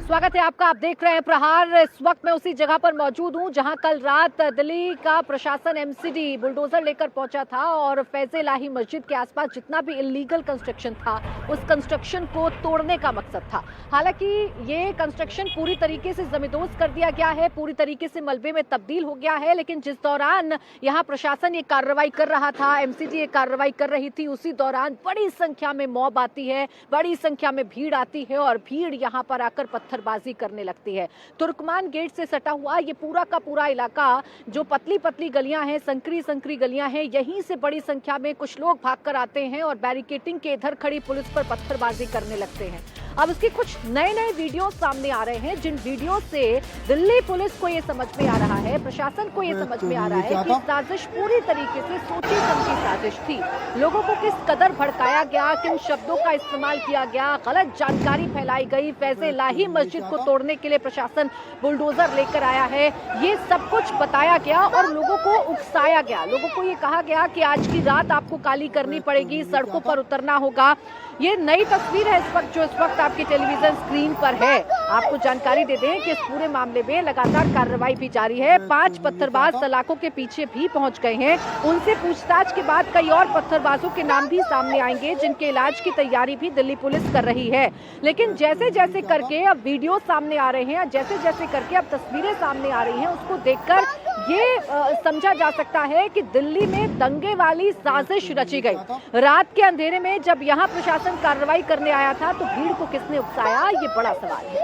स्वागत है आपका। आप देख रहे हैं प्रहार। इस वक्त मैं उसी जगह पर मौजूद हूं जहां कल रात दिल्ली का प्रशासन एमसीडी बुलडोजर लेकर पहुंचा था और फैज़ इलाही मस्जिद के आसपास जितना भी इलीगल कंस्ट्रक्शन था उस कंस्ट्रक्शन को तोड़ने का मकसद था। हालांकि ये कंस्ट्रक्शन पूरी तरीके से जमींदोज कर दिया गया है, पूरी तरीके से मलबे में तब्दील हो गया है। लेकिन जिस दौरान यहाँ प्रशासन ये कार्रवाई कर रहा था, एमसीडी ये कार्रवाई कर रही थी, उसी दौरान बड़ी संख्या में मॉब आती है, बड़ी संख्या में भीड़ आती है और भीड़ यहाँ पर आकर पत्थरबाजी करने लगती है। तुर्कमान गेट से सटा हुआ ये पूरा का पूरा इलाका, जो पतली पतली गलियां हैं, संकरी संकरी गलियां हैं, यहीं से बड़ी संख्या में कुछ लोग भागकर आते हैं और बैरिकेडिंग के इधर खड़ी पुलिस पर पत्थरबाजी करने लगते हैं। अब इसके कुछ नए नए वीडियो सामने आ रहे हैं, जिन वीडियो से दिल्ली पुलिस को ये समझ में आ रहा है, प्रशासन को ये समझ में आ रहा है कि साजिश पूरी तरीके से सोची समझी साजिश थी। लोगों को किस कदर भड़काया गया, किन शब्दों का इस्तेमाल किया गया, गलत जानकारी फैलाई गई, फैज़ इलाही मस्जिद को तोड़ने के लिए प्रशासन बुलडोजर लेकर आया है, ये सब कुछ बताया गया और लोगों को उकसाया गया। लोगों को ये कहा गया कि आज की रात आपको काली करनी पड़ेगी, सड़कों पर उतरना होगा। ये नई तस्वीर है इस वक्त, जो इस वक्त आपकी टेलीविजन स्क्रीन पर है। आपको जानकारी दे दें कि इस पूरे मामले में लगातार कार्रवाई भी जारी है। 5 पत्थरबाज सलाखों के पीछे भी पहुंच गए हैं। उनसे पूछताछ के बाद कई और पत्थरबाजों के नाम भी सामने आएंगे, जिनके इलाज की तैयारी भी दिल्ली पुलिस कर रही है। लेकिन जैसे जैसे करके अब वीडियो सामने आ रहे हैं, जैसे जैसे करके अब तस्वीरें सामने आ रही हैं, उसको देखकर ये समझा जा सकता है कि दिल्ली में दंगे वाली साजिश रची गई। रात के अंधेरे में जब यहाँ प्रशासन कार्रवाई करने आया था तो भीड़ को किसने उकसाया, ये बड़ा सवाल है।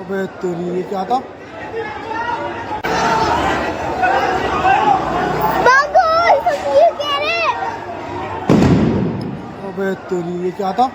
अबे तेरी ये क्या था? अबे तेरी ये क्या था?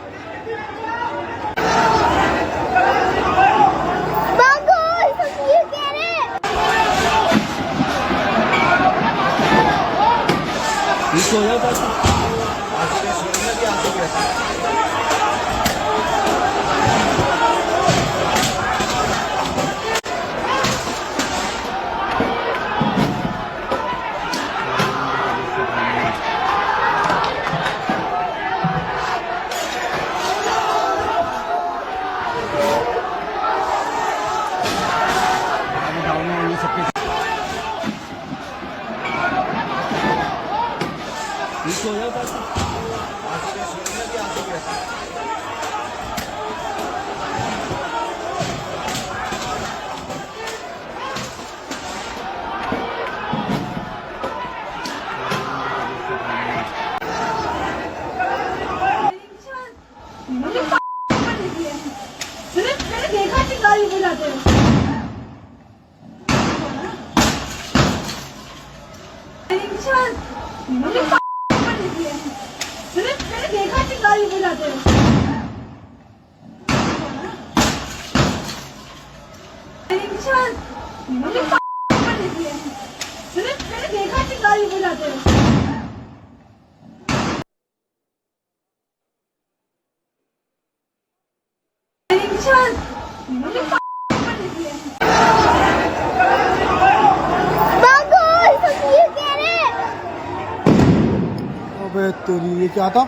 अबे तेरी ये क्या था?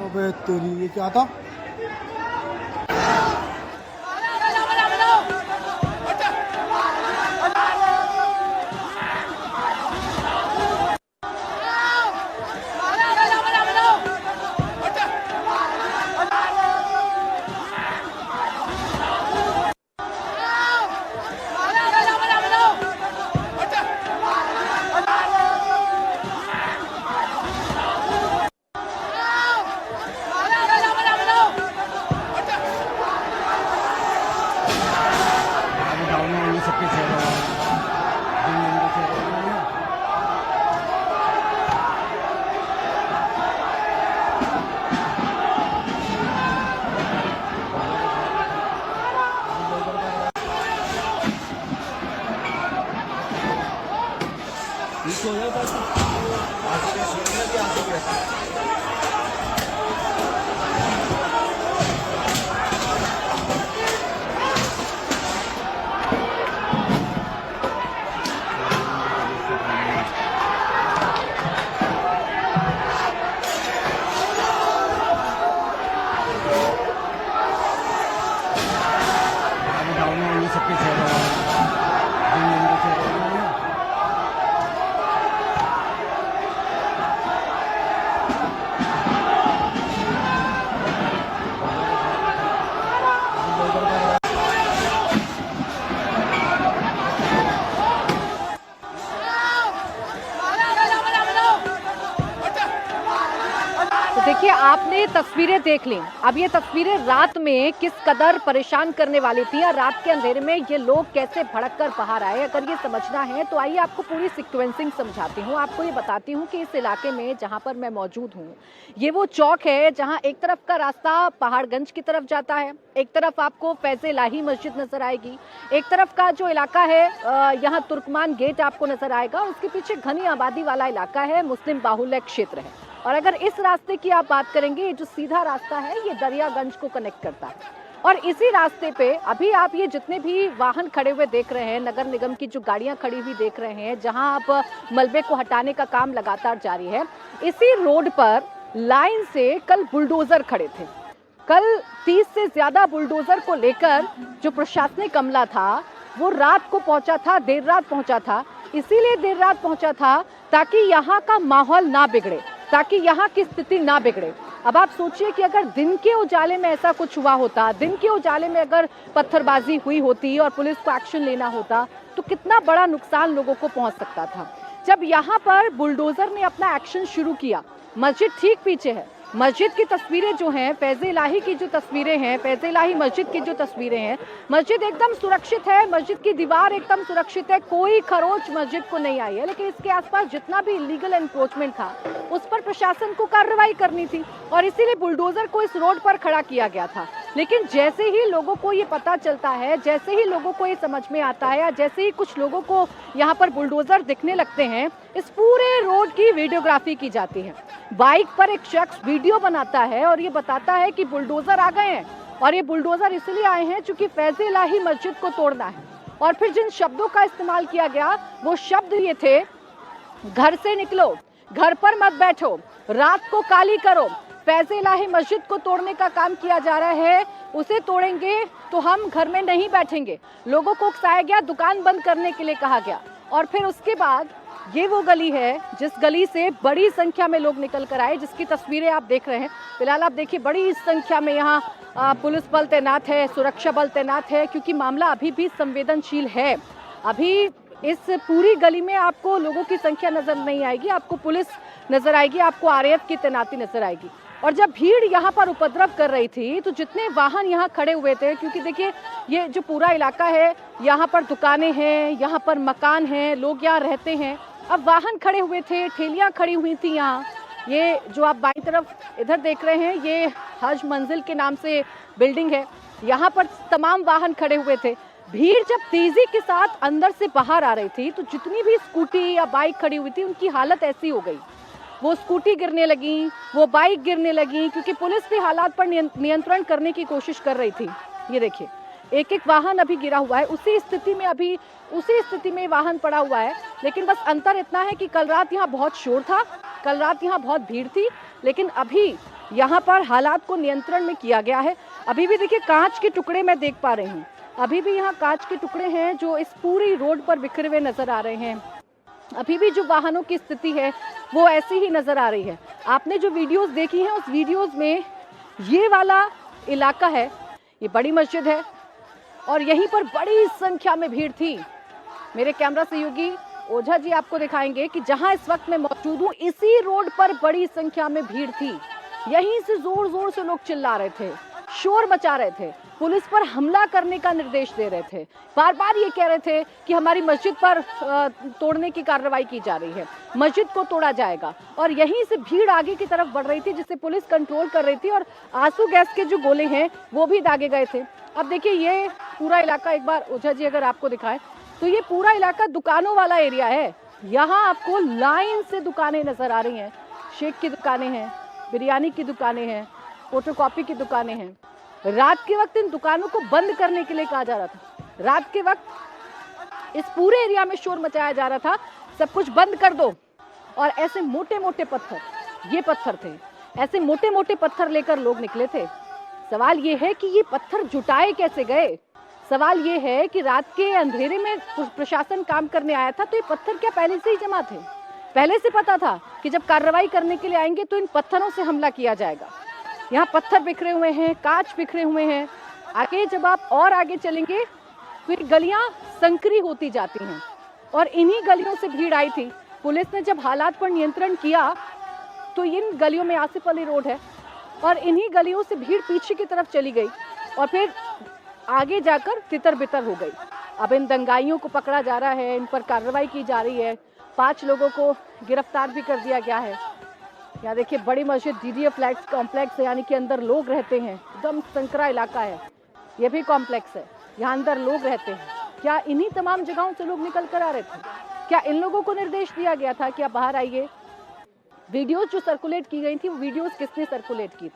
अबे तेरी ये क्या था? ये तस्वीरें देख लें। अब ये तस्वीरें रात में किस कदर परेशान करने वाली थी या रात के अंधेरे में ये लोग कैसे भड़क कर बाहर आए, अगर ये समझना है तो आइए आपको पूरी सीक्वेंसिंग समझाती हूँ। आपको ये बताती हूँ कि इस इलाके में जहाँ पर मैं मौजूद हूँ ये वो चौक है जहाँ एक तरफ का रास्ता पहाड़गंज की तरफ जाता है, एक तरफ आपको फैज़ इलाही मस्जिद नजर आएगी, एक तरफ का जो इलाका है यहाँ तुर्कमान गेट आपको नजर आएगा, उसके पीछे घनी आबादी वाला इलाका है, मुस्लिम बाहुल्य क्षेत्र है। और अगर इस रास्ते की आप बात करेंगे, ये जो सीधा रास्ता है ये दरियागंज को कनेक्ट करता है। और इसी रास्ते पे अभी आप ये जितने भी वाहन खड़े हुए देख रहे हैं, नगर निगम की जो गाड़ियां खड़ी हुई देख रहे हैं, जहां आप मलबे को हटाने का काम लगातार जारी है, इसी रोड पर लाइन से कल बुलडोजर खड़े थे। कल 30 से ज्यादा बुलडोजर को लेकर जो प्रशासनिक अमला था वो रात को पहुंचा था, देर रात पहुंचा था। इसीलिए देर रात पहुंचा था ताकि यहाँ का माहौल ना बिगड़े, ताकि यहाँ की स्थिति ना बिगड़े। अब आप सोचिए कि अगर दिन के उजाले में ऐसा कुछ हुआ होता, दिन के उजाले में अगर पत्थरबाजी हुई होती और पुलिस को एक्शन लेना होता तो कितना बड़ा नुकसान लोगों को पहुंच सकता था। जब यहाँ पर बुलडोजर ने अपना एक्शन शुरू किया, मस्जिद ठीक पीछे है, मस्जिद की तस्वीरें जो हैं, फैज़ इलाही की जो तस्वीरें हैं, फैज़ इलाही मस्जिद की जो तस्वीरें हैं, मस्जिद एकदम सुरक्षित है, मस्जिद की दीवार एकदम सुरक्षित है, कोई खरोच मस्जिद को नहीं आई है। लेकिन इसके आसपास जितना भी इलीगल एनक्रोचमेंट था उस पर प्रशासन को कार्रवाई करनी थी और इसीलिए बुलडोजर को इस रोड पर खड़ा किया गया था। लेकिन जैसे ही लोगों को ये पता चलता है, जैसे ही लोगों को ये समझ में आता है या जैसे ही कुछ लोगों को यहाँ पर बुलडोजर दिखने लगते हैं, इस पूरे रोड की वीडियोग्राफी की जाती है। बाइक पर एक शख्स वीडियो बनाता है और ये बताता है कि बुलडोजर आ गए हैं और ये बुलडोजर इसलिए आए हैं क्योंकि फैज़ इलाही मस्जिद को तोड़ना है। और फिर जिन शब्दों का इस्तेमाल किया गया वो शब्द ये थे, घर से निकलो, घर पर मत बैठो, रात को काली करो, फैज़ इलाही मस्जिद को तोड़ने का काम किया जा रहा है, उसे तोड़ेंगे तो हम घर में नहीं बैठेंगे। लोगों को उकसाया गया, दुकान बंद करने के लिए कहा गया। और फिर उसके बाद ये वो गली है जिस गली से बड़ी संख्या में लोग निकल कर आए, जिसकी तस्वीरें आप देख रहे हैं। फिलहाल आप देखिए बड़ी संख्या में यहाँ पुलिस बल तैनात है, सुरक्षा बल तैनात है, क्योंकि मामला अभी भी संवेदनशील है। अभी इस पूरी गली में आपको लोगों की संख्या नजर नहीं आएगी, आपको पुलिस नजर आएगी, आपको आरएएफ की तैनाती नजर आएगी। और जब भीड़ यहाँ पर उपद्रव कर रही थी तो जितने वाहन यहाँ खड़े हुए थे, क्योंकि देखिए ये जो पूरा इलाका है यहाँ पर दुकानें हैं, यहाँ पर मकान हैं, लोग यहाँ रहते हैं। अब वाहन खड़े हुए थे, ठेलियाँ खड़ी हुई थी यहाँ। ये जो आप बाईं तरफ इधर देख रहे हैं ये हज मंजिल के नाम से बिल्डिंग है, यहाँ पर तमाम वाहन खड़े हुए थे। भीड़ जब तेजी के साथ अंदर से बाहर आ रही थी तो जितनी भी स्कूटी या बाइक खड़ी हुई थी उनकी हालत ऐसी हो गई, वो स्कूटी गिरने लगी, वो बाइक गिरने लगी, क्योंकि पुलिस भी हालात पर नियंत्रण करने की कोशिश कर रही थी। ये देखिए एक एक वाहन अभी गिरा हुआ है, उसी स्थिति में वाहन पड़ा हुआ है। लेकिन बस अंतर इतना है कि कल रात यहाँ बहुत शोर था, कल रात यहाँ बहुत भीड़ थी, लेकिन अभी यहाँ पर हालात को नियंत्रण में किया गया है। अभी भी देखिए कांच के टुकड़े मैं देख पा रही हूँ, अभी भी यहाँ कांच के टुकड़े हैं जो इस पूरी रोड पर बिखरे हुए नजर आ रहे हैं। अभी भी जो वाहनों की स्थिति है वो ऐसी ही नजर आ रही है। आपने जो वीडियोस देखी हैं उस वीडियोस में ये वाला इलाका है, ये बड़ी मस्जिद है और यहीं पर बड़ी संख्या में भीड़ थी। मेरे कैमरा सहयोगी ओझा जी आपको दिखाएंगे कि जहां इस वक्त मैं मौजूद हूं इसी रोड पर बड़ी संख्या में भीड़ थी। यहीं से जोर जोर से लोग चिल्ला रहे थे, शोर मचा रहे थे, पुलिस पर हमला करने का निर्देश दे रहे थे, बार बार ये कह रहे थे कि हमारी मस्जिद पर तोड़ने की कार्रवाई की जा रही है, मस्जिद को तोड़ा जाएगा। और यहीं से भीड़ आगे की तरफ बढ़ रही थी जिसे पुलिस कंट्रोल कर रही थी और आंसू गैस के जो गोले हैं वो भी दागे गए थे। अब देखिए ये पूरा इलाका एक बार ओझा जी अगर आपको दिखाएं तो ये पूरा इलाका दुकानों वाला एरिया है। यहाँ आपको लाइन से दुकानें नजर आ रही हैं, शेक की दुकानें हैं, बिरयानी की दुकानें हैं, फोटोकॉपी की दुकानें हैं। रात के वक्त इन दुकानों को बंद करने के लिए कहा जा रहा था, रात के वक्त इस पूरे एरिया में शोर मचाया जा रहा था, सब कुछ बंद कर दो। और ऐसे मोटे मोटे पत्थर, ये पत्थर थे, ऐसे मोटे मोटे पत्थर लेकर लोग निकले थे। सवाल ये है कि ये पत्थर जुटाए कैसे गए। सवाल ये है कि रात के अंधेरे में प्रशासन काम करने आया था तो ये पत्थर क्या पहले से ही जमा थे? पहले से पता था कि जब कार्रवाई करने के लिए आएंगे तो इन पत्थरों से हमला किया जाएगा। यहाँ पत्थर बिखरे हुए हैं, कांच बिखरे हुए हैं। आगे जब आप और आगे चलेंगे तो ये गलियां संकरी होती जाती हैं और इन्हीं गलियों से भीड़ आई थी। पुलिस ने जब हालात पर नियंत्रण किया तो इन गलियों में आसिफ अली रोड है, और इन्हीं गलियों से भीड़ पीछे की तरफ चली गई और फिर आगे जाकर तितर बितर हो गई। अब इन दंगाइयों को पकड़ा जा रहा है, इन पर कार्रवाई की जा रही है। 5 लोगों को गिरफ्तार भी कर दिया गया है। यहाँ देखिए बड़ी मस्जिद DDA फ्लैट्स कॉम्प्लेक्स यानी कि अंदर लोग रहते हैं, एकदम संकरा इलाका है। ये भी कॉम्प्लेक्स है, यहाँ अंदर लोग रहते हैं। क्या इन्हीं तमाम जगहों से लोग निकल कर आ रहे थे? क्या इन लोगों को निर्देश दिया गया था कि आप बाहर आइए? वीडियोस जो सर्कुलेट की गई थी वो वीडियोस किसने सर्कुलेट की थी?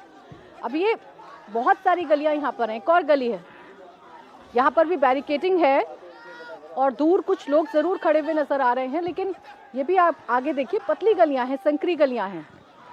अब ये बहुत सारी गलियां यहाँ पर हैं। एक और गली है, यहाँ पर भी बैरिकेडिंग है और दूर कुछ लोग जरूर खड़े हुए नजर आ रहे हैं, लेकिन ये भी आप आगे देखिए पतली गलियां हैं, संकरी गलियां हैं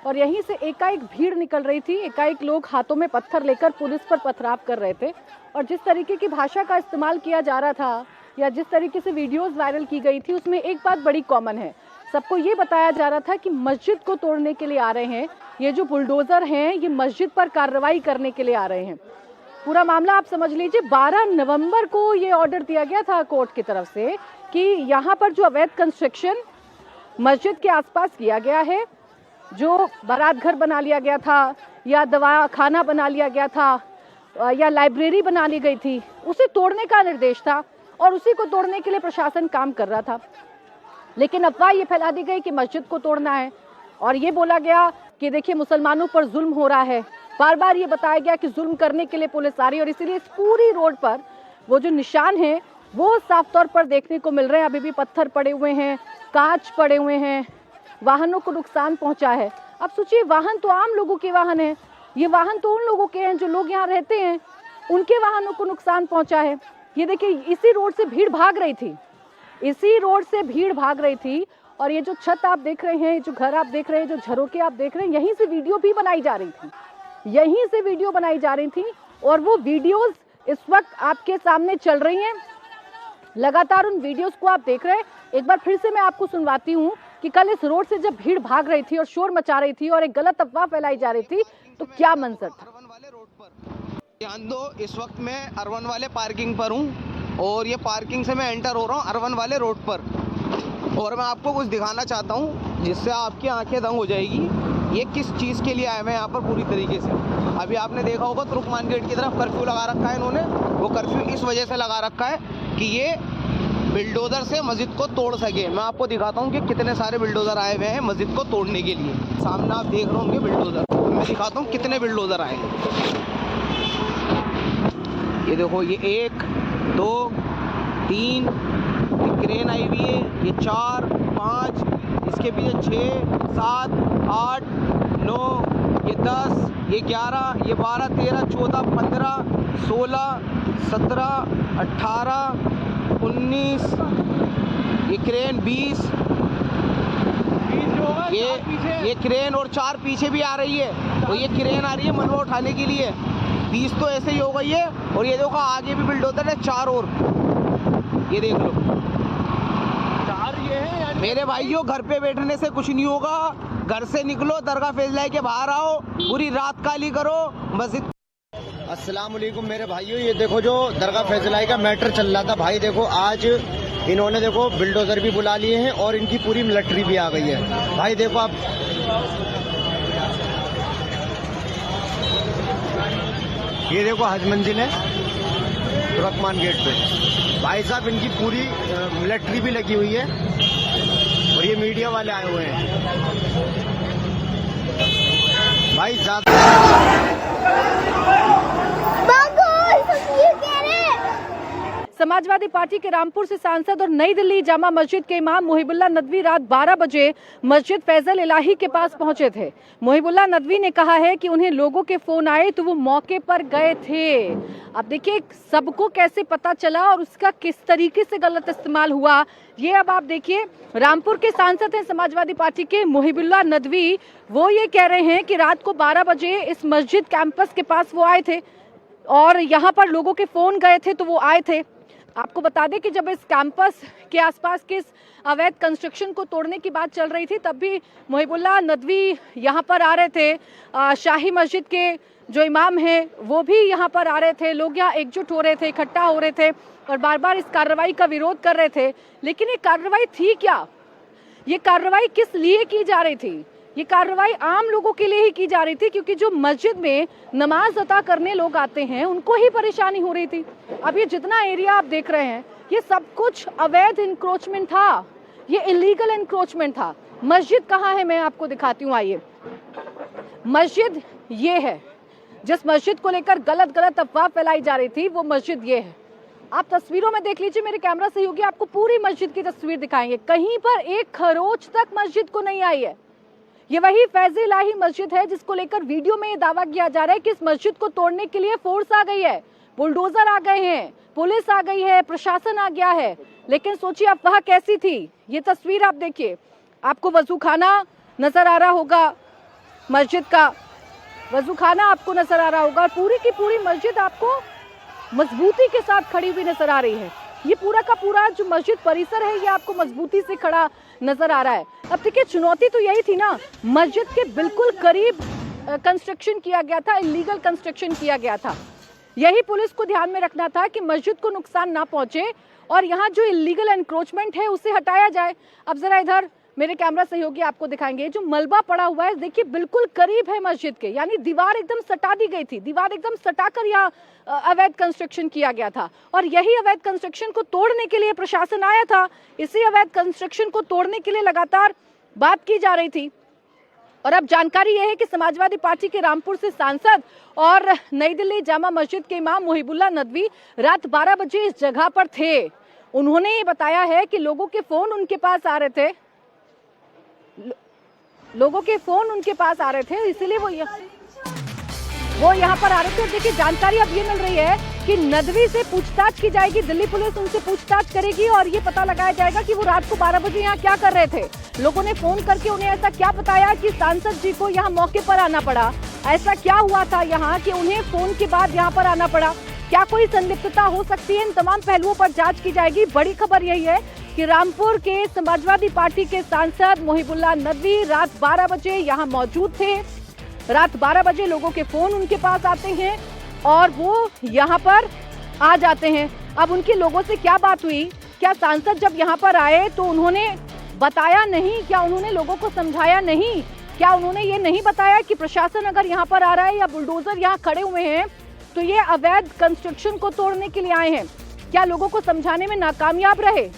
और यहीं से एकाएक भीड़ निकल रही थी। एकाएक लोग हाथों में पत्थर लेकर पुलिस पर पथराव कर रहे थे और जिस तरीके की भाषा का इस्तेमाल किया जा रहा था या जिस तरीके से वीडियोस वायरल की गई थी उसमें एक बात बड़ी कॉमन है। सबको ये बताया जा रहा था कि मस्जिद को तोड़ने के लिए आ रहे हैं, ये जो बुलडोजर हैं ये मस्जिद पर कार्रवाई करने के लिए आ रहे हैं। पूरा मामला आप समझ लीजिए 12 नवंबर को ये ऑर्डर दिया गया था कोर्ट की तरफ से कि यहाँ पर जो अवैध कंस्ट्रक्शन मस्जिद के आसपास किया गया है, जो बारात घर बना लिया गया था या दवा खाना बना लिया गया था या लाइब्रेरी बना ली गई थी, उसे तोड़ने का निर्देश था और उसी को तोड़ने के लिए प्रशासन काम कर रहा था। लेकिन अफवाह ये फैला दी गई कि मस्जिद को तोड़ना है और ये बोला गया कि देखिए मुसलमानों पर जुल्म हो रहा है। बार बार ये बताया गया कि जुल्म करने के लिए पुलिस आ रही है और इसीलिए इस पूरी रोड पर वो जो निशान है वो साफ तौर पर देखने को मिल रहे हैं। अभी भी पत्थर पड़े हुए हैं, कांच पड़े हुए हैं, वाहनों को नुकसान पहुंचा है। अब सोचिए, वाहन तो आम लोगों के वाहन है, ये वाहन तो उन लोगों के हैं जो लोग यहाँ रहते हैं, उनके वाहनों को नुकसान पहुंचा है। ये देखिए इसी रोड से भीड़ भाग रही थी, इसी रोड से भीड़ भाग रही थी और ये जो छत आप देख रहे हैं, जो घर आप देख रहे हैं, जो झरोके आप देख रहे हैं, यहीं से वीडियो भी बनाई जा रही थी, यहीं से वीडियो बनाई जा रही थी और वो वीडियोस इस वक्त आपके सामने चल रही हैं। लगातार उन वीडियोस को आप देख रहे हैं। एक बार फिर से मैं आपको सुनवाती हूँ कि कल इस रोड से जब भीड़ भाग रही थी और शोर मचा रही थी और एक गलत अफवाह फैलाई जा रही थी तो क्या मंजर था। अर्बन वाले रोड पर ध्यान दो, इस वक्त मैं अर्बन वाले पार्किंग पर हूँ और ये पार्किंग से मैं एंटर हो रहा हूँ अर्बन वाले रोड पर और मैं आपको कुछ दिखाना चाहता हूँ जिससे आपकी आंखें दंग हो जाएगी। ये किस चीज़ के लिए आए हैं यहाँ पर पूरी तरीके से। अभी आपने देखा होगा तुर्कमान गेट की तरफ कर्फ्यू लगा रखा है इन्होंने। वो कर्फ्यू इस वजह से लगा रखा है कि ये बिल्डोजर से मस्जिद को तोड़ सके। मैं आपको दिखाता हूँ कि कितने सारे बिल्डोजर आए हुए हैं मस्जिद को तोड़ने के लिए। सामने आप देख रहे होंगे बिल्डोजर, मैं दिखाता हूँ कितने बिल्डोजर आए हैं। ये देखो, ये 1 2 3, ये क्रेन आई हुई है, ये 4 5, इसके पीछे 6 7 8 9, ये 10, ये 11, ये 12 13 14 15 16 17 18 19, ये क्रेन 20, ये क्रेन और 4 पीछे भी आ रही है और ये क्रेन आ रही है मलबा उठाने के लिए। 20 तो ऐसे ही हो गई है और ये देखो आगे भी बिल्डोजर है 4 और, ये देख लो 4 ये है। मेरे भाइयों, घर पे बैठने से कुछ नहीं होगा, घर से निकलो, दरगाह फैजलाई के बाहर आओ, पूरी रात काली करो मस्जिद। अस्सलाम वालेकुम मेरे भाइयों, ये देखो जो दरगाह फैजलाई का मैटर चल रहा था भाई, देखो आज इन्होंने देखो बिल्डोजर भी बुला लिए हैं और इनकी पूरी मिलिट्री भी आ गई है भाई। देखो आप, ये देखो हज मंजिल है तुर्कमान गेट पे भाई साहब, इनकी पूरी मिलिट्री भी लगी हुई है और ये मीडिया वाले आए हुए हैं भाई। समाजवादी पार्टी के रामपुर से सांसद और नई दिल्ली जामा मस्जिद के इमाम मुहिबुल्लाह नदवी रात 12 बजे मस्जिद फैजल इलाही के पास पहुंचे थे। मुहिबुल्लाह नदवी ने कहा है कि उन्हें लोगों के फोन आए तो वो मौके पर गए थे। अब देखिए सबको कैसे पता चला और उसका किस तरीके से गलत इस्तेमाल हुआ, ये अब आप देखिए। रामपुर के सांसद हैं समाजवादी पार्टी के मुहिबुल्लाह नदवी, वो ये कह रहे हैं कि रात को 12 बजे इस मस्जिद कैंपस के पास वो आए थे और यहाँ पर लोगों के फोन गए थे तो वो आए थे। आपको बता दें कि जब इस कैंपस के आसपास के अवैध कंस्ट्रक्शन को तोड़ने की बात चल रही थी तब भी मुहिबुल्लाह नदवी यहाँ पर आ रहे थे। शाही मस्जिद के जो इमाम हैं वो भी यहाँ पर आ रहे थे। लोग यहाँ एकजुट हो रहे थे, इकट्ठा हो रहे थे और बार बार इस कार्रवाई का विरोध कर रहे थे। लेकिन ये कार्रवाई थी क्या, ये कार्रवाई किस लिए की जा रही थी, ये कार्रवाई आम लोगों के लिए ही की जा रही थी, क्योंकि जो मस्जिद में नमाज अता करने लोग आते हैं उनको ही परेशानी हो रही थी। अब ये जितना एरिया आप देख रहे हैं ये सब कुछ अवैध इंक्रोचमेंट था, ये इलीगल इंक्रोचमेंट था। मस्जिद कहाँ है मैं आपको दिखाती हूँ, आइए। मस्जिद ये है, जिस मस्जिद को लेकर गलत अफवाह फैलाई जा रही थी वो मस्जिद ये है। आप तस्वीरों में देख लीजिए, मेरे कैमरा सहयोगी आपको पूरी मस्जिद की तस्वीर दिखाएंगे। कहीं पर एक खरोच तक मस्जिद को नहीं आई है। ये वही फैज़ इलाही मस्जिद है जिसको लेकर वीडियो में ये दावा किया जा रहा है कि इस मस्जिद को तोड़ने के लिए फोर्स आ गई है, बुलडोजर आ गए हैं, पुलिस आ गई है, प्रशासन आ गया है। लेकिन सोचिए अफवाह कैसी थी। ये तस्वीर आप देखिए, आपको वजू खाना नजर आ रहा होगा, मस्जिद का वजू खाना आपको नजर आ रहा होगा, और पूरी की पूरी मस्जिद आपको मजबूती के साथ खड़ी हुई नजर आ रही है। ये पूरा का पूरा जो मस्जिद परिसर है ये आपको मजबूती से खड़ा नजर आ रहा है। अब देखिए चुनौती तो यही थी ना, मस्जिद के बिल्कुल करीब कंस्ट्रक्शन किया गया था, इलीगल कंस्ट्रक्शन किया गया था। यही पुलिस को ध्यान में रखना था कि मस्जिद को नुकसान ना पहुंचे और यहाँ जो इलीगल एनक्रोचमेंट है उसे हटाया जाए। अब जरा इधर मेरे कैमरा सहयोगी आपको दिखाएंगे, जो मलबा पड़ा हुआ है देखिए बिल्कुल करीब है मस्जिद के, यानी दीवार एकदम सटा दी गई थी, दीवार एकदम सटाकर यहाँ अवैध कंस्ट्रक्शन किया गया था। और यही अवैध कंस्ट्रक्शन को तोड़ने के लिए प्रशासन आया था। इसी अवैध कंस्ट्रक्शन को तोड़ने के लिए लगातार बात की जा रही थी। और अब जानकारी यह है कि समाजवादी पार्टी के रामपुर से सांसद और नई दिल्ली जामा मस्जिद के इमाम मोहिबुल्लाह नदवी रात 12 बजे इस जगह पर थे। उन्होंने ये बताया है कि लोगों के फोन उनके पास आ रहे थे, इसीलिए वो यहाँ पर आ रहे थे। और देखिए जानकारी अब ये मिल रही है कि नदवी से पूछताछ की जाएगी, दिल्ली पुलिस उनसे पूछताछ करेगी और ये पता लगाया जाएगा कि वो रात को 12 बजे यहाँ क्या कर रहे थे। लोगों ने फोन करके उन्हें ऐसा क्या बताया कि सांसद जी को यहाँ मौके पर आना पड़ा, ऐसा क्या हुआ था यहाँ कि उन्हें फोन के बाद यहाँ पर आना पड़ा, क्या कोई संलिप्तता हो सकती है। इन तमाम पहलुओं पर जांच की जाएगी। बड़ी खबर यही है कि रामपुर के समाजवादी पार्टी के सांसद मोहिबुल्लाह नदवी रात 12 बजे यहाँ मौजूद थे। रात 12 बजे लोगों के फोन उनके पास आते हैं और वो यहाँ पर आ जाते हैं। अब उनके लोगों से क्या बात हुई, क्या सांसद जब यहाँ पर आए तो उन्होंने बताया नहीं, क्या उन्होंने लोगों को समझाया नहीं, क्या उन्होंने ये नहीं बताया कि प्रशासन अगर यहाँ पर आ रहा है या बुलडोजर यहाँ खड़े हुए हैं तो ये अवैध कंस्ट्रक्शन को तोड़ने के लिए आए हैं। क्या लोगों को समझाने में नाकामयाब रहे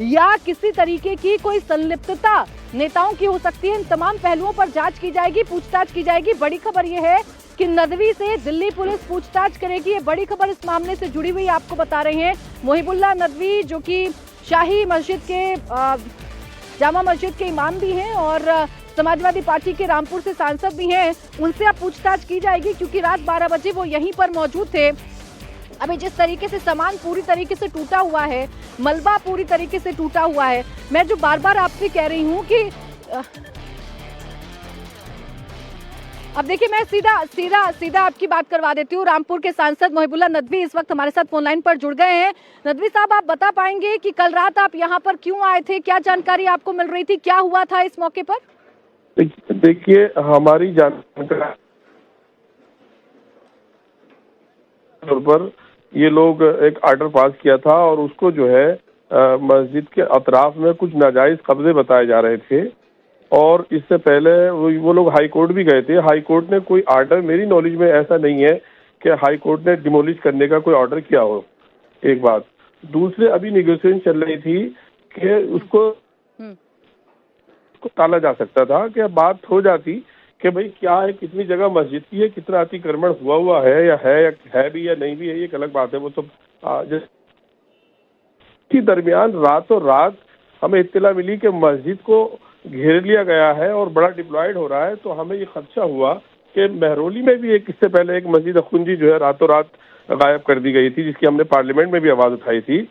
या किसी तरीके की कोई संलिप्तता नेताओं की हो सकती है। इन तमाम पहलुओं पर जांच की जाएगी, पूछताछ की जाएगी। बड़ी खबर यह है कि नदवी से दिल्ली पुलिस पूछताछ करेगी। ये बड़ी खबर इस मामले से जुड़ी हुई आपको बता रहे हैं। मोहिबुल्लाह नदवी जो कि शाही मस्जिद के जामा मस्जिद के इमाम भी हैं और समाजवादी पार्टी के रामपुर से सांसद भी हैं, उनसे अब पूछताछ की जाएगी क्योंकि रात 12 बजे वो यहीं पर मौजूद थे। अभी जिस तरीके से सामान पूरी तरीके से टूटा हुआ है, मलबा पूरी तरीके से टूटा हुआ है, मैं जो बार बार आपसे कह रही हूँ कि अब देखिए मैं सीधा आपकी बात करवा देती हूँ। रामपुर के सांसद मोहिबुल्लाह नदवी इस वक्त हमारे साथ फोन लाइन पर जुड़ गए हैं। नदवी साहब, आप बता पाएंगे कि कल रात आप यहाँ पर क्यों आए थे, क्या जानकारी आपको मिल रही थी, क्या हुआ था इस मौके पर? देखिए हमारी जानकारी पर ये लोग एक ऑर्डर पास किया था और उसको जो है मस्जिद के अतराफ में कुछ नाजायज कब्जे बताए जा रहे थे और इससे पहले वो लोग हाई कोर्ट भी गए थे। हाई कोर्ट ने कोई ऑर्डर, मेरी नॉलेज में ऐसा नहीं है कि हाई कोर्ट ने डिमोलिश करने का कोई ऑर्डर किया हो, एक बात। दूसरे अभी नेगोशिएशन चल रही थी कि उसको टाला जा सकता था, कि बात हो जाती कि भाई क्या है, कितनी जगह मस्जिद की है, कितना अतिक्रमण हुआ है या है भी या नहीं भी है, ये एक अलग बात है। वो तो इसी दरमियान रातों रात हमें इत्तला मिली कि मस्जिद को घेर लिया गया है और बड़ा डिप्लॉयड हो रहा है, तो हमें ये खदशा हुआ कि महरौली में भी इससे पहले एक मस्जिद अखुंजी जो है रातों रात गायब कर दी गई थी, जिसकी हमने पार्लियामेंट में भी आवाज़ उठाई थी।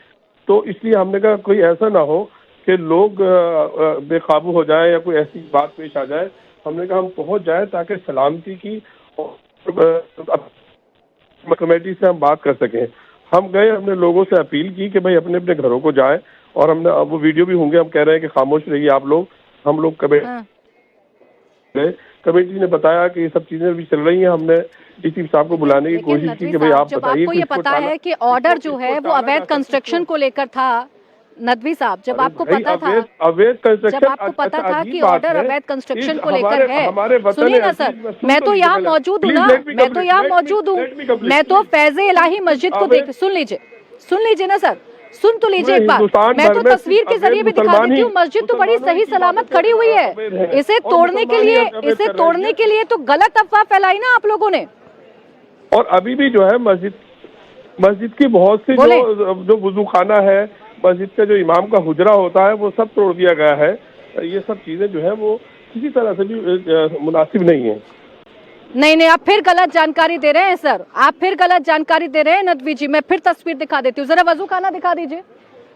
तो इसलिए हमने कहा कोई ऐसा ना हो कि लोग बेकाबू हो जाए या कोई ऐसी बात पेश आ जाए। हमने कहा हम पहुंच जाए ताकि सलामती की कमेटी से हम बात कर सकें। हम गए, हमने लोगों से अपील की कि भाई अपने अपने घरों को जाएं और हमने अब वो वीडियो भी होंगे, हम कह रहे हैं कि खामोश रहिए आप लोग। हम लोग कमेटी ने बताया कि ये सब चीजें भी चल रही हैं। हमने डीसी साहब को बुलाने की कोशिश की कि भाई आप बताइए। आपको ये पता है कि ऑर्डर जो है वो अवैध कंस्ट्रक्शन को लेकर था, नदवी साहब, जब आपको भाई, पता था, अवैध कंस्ट्रक्शन, जब आपको पता था कि ऑर्डर अवैध कंस्ट्रक्शन को लेकर है, सुनिए ना सर, मैं तो यहाँ मौजूद हूँ ना, मैं तो यहाँ मौजूद हूँ, मैं तो फैज़े इलाही मस्जिद को देख, सुन लीजिए ना सर, सुन तो लीजिए एक बार, मैं तो तस्वीर के जरिए भी दिखा देती हूँ, मस्जिद तो बड़ी सही सलामत खड़ी हुई है। इसे तोड़ने के लिए तो गलत अफवाह फैलाई ना आप लोगों ने। और अभी भी जो है मस्जिद की बहुत सी जो वुजू खाना है, मस्जिद का जो इमाम का हुजरा होता है, वो सब तोड़ दिया गया है। ये सब चीजें जो है वो किसी तरह से भी मुनासिब नहीं है। नहीं, आप फिर गलत जानकारी दे रहे हैं सर, आप फिर गलत जानकारी दे रहे हैं नदवी जी। मैं फिर तस्वीर दिखा देती हूँ, जरा वजू खाना दिखा दीजिए।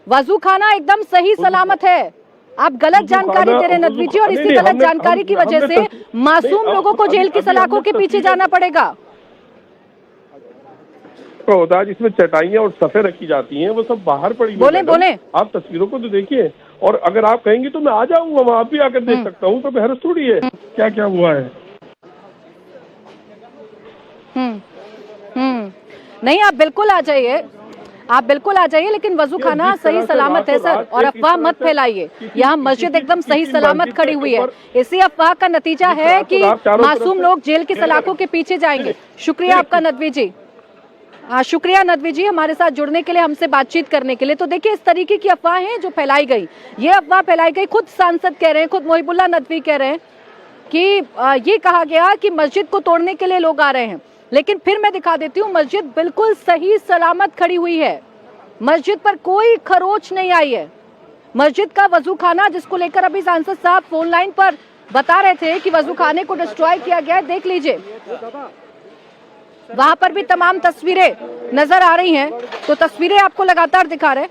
वजू खाना एकदम सही सलामत है। आप गलत जानकारी दे रहे हैं नदवी जी, और इसी गलत जानकारी की वजह से मासूम लोगों को जेल की सलाखों के पीछे जाना पड़ेगा। होता है जिसमें चटाइयाँ और सफ़े रखी जाती हैं, वो सब बाहर पड़ी हुई है। बोले आप तस्वीरों को तो देखिए, और अगर आप कहेंगे तो मैं आ जाऊंगा, वहाँ भी आकर देख सकता हूँ, तो बहरस थोड़ी है क्या क्या हुआ है। नहीं, आप बिल्कुल आ जाइए, लेकिन वजू खाना सही सलामत है सर, और अफवाह मत फैलाइए। यहाँ मस्जिद एकदम सही सलामत खड़ी हुई है। इसी अफवाह का नतीजा है कि मासूम लोग जेल की सलाखों के पीछे जाएंगे। शुक्रिया आपका नदवी जी। शुक्रिया नदवी जी हमारे साथ जुड़ने के लिए, हमसे बातचीत करने के लिए। तो देखिए, इस तरीके की अफवाहें जो फैलाई गई, ये अफवाह फैलाई गई, खुद सांसद कह रहे हैं, खुद मोहिबुल्लाह नदवी कह रहे हैं कि ये कहा गया कि मस्जिद को तोड़ने के लिए लोग आ रहे हैं। लेकिन फिर मैं दिखा देती हूँ, मस्जिद बिल्कुल सही सलामत खड़ी हुई है। मस्जिद पर कोई खरोच नहीं आई है। मस्जिद का वजू खाना, जिसको लेकर अभी सांसद साहब फोन लाइन पर बता रहे थे कि वजू खाने को डिस्ट्रॉय किया गया है, देख लीजिए, वहां पर भी तमाम तस्वीरें नजर आ रही हैं। तो तस्वीरें आपको लगातार दिखा रहे हैं।